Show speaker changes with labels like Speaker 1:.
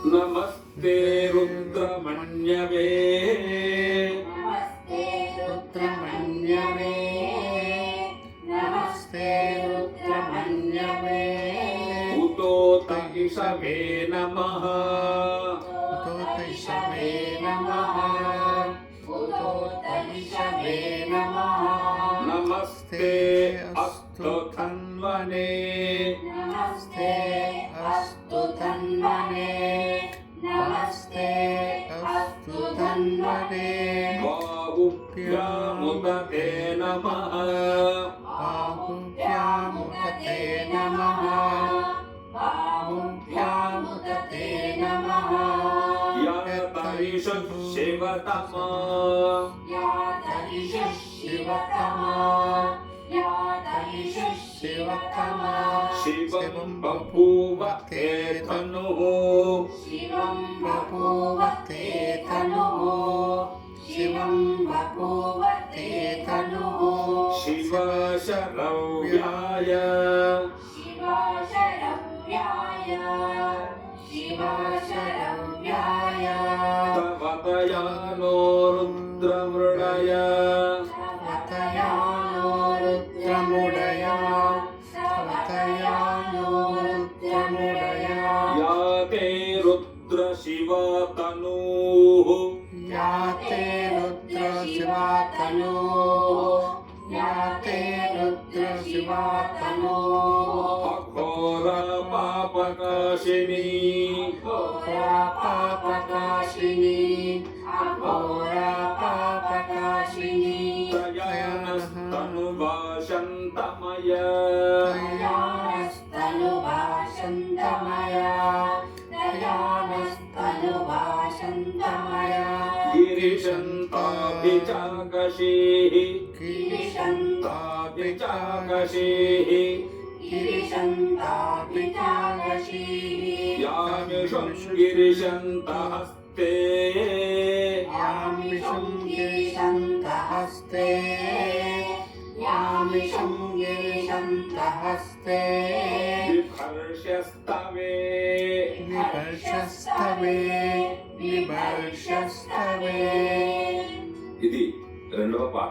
Speaker 1: नमस्ते रुद्रमण्यवे
Speaker 2: नमस्ते रुद्रमण्यवे नमस्ते रुद्रमण्यवे
Speaker 1: उतोत इषवे नमः
Speaker 2: उतोत इषवे नमः उतोत इषवे नमः
Speaker 1: नमस्ते अस्तु धन्वने
Speaker 2: नमस्ते अस्तु धन्वने नमस्ते अस्तु धन्वने
Speaker 1: बाहुभ्यामुदते नमः
Speaker 2: बाहुभ्यामुदते नमः बाहुभ्यामुदते नमः
Speaker 1: यातरिषु शिवतमा
Speaker 2: यातरिषु शिवतमा यातरिषु शिवतमा
Speaker 1: शिवं बभूव ते तनुः
Speaker 2: शिवं बभूव ते तनुः शिवं बभूव ते तनुः
Speaker 1: शिवशरव्याय
Speaker 2: शिवाशरव्याय शिवाशरव्याय
Speaker 1: तवतयानो रुद्रमृडय
Speaker 2: तवतयानो रुद्रमुडय तवतयानो रुद्रमुडय
Speaker 1: या ते रुद्रशिवतनुः
Speaker 2: या ते रुद्रशिवातनुः या ते रुद्रशिवातनुः
Speaker 1: अघोरपापकाशिनी
Speaker 2: घोरापापकाशिनी अघोरापापकाशिनी
Speaker 1: त्रयानस्तनुभाषन्तमय
Speaker 2: दयानस्तनुभाषन्तमया दयानस्तनुभाषन्तमया
Speaker 1: गिरिशन्ताभिजागशीः
Speaker 2: गिरिशन्ताभिजागशीः गिरिशन्ताभिजागशीः
Speaker 1: यामिषं गिरिशन्तहस्ते
Speaker 2: यामिषं गिरिशन्तहस्ते यामिषं गिरिशन्तहस्ते
Speaker 1: बिभर्ष्यस्तवे
Speaker 2: निवर्षस्तवे निवर्षस्तवे
Speaker 1: ఇది రెండవ పాట.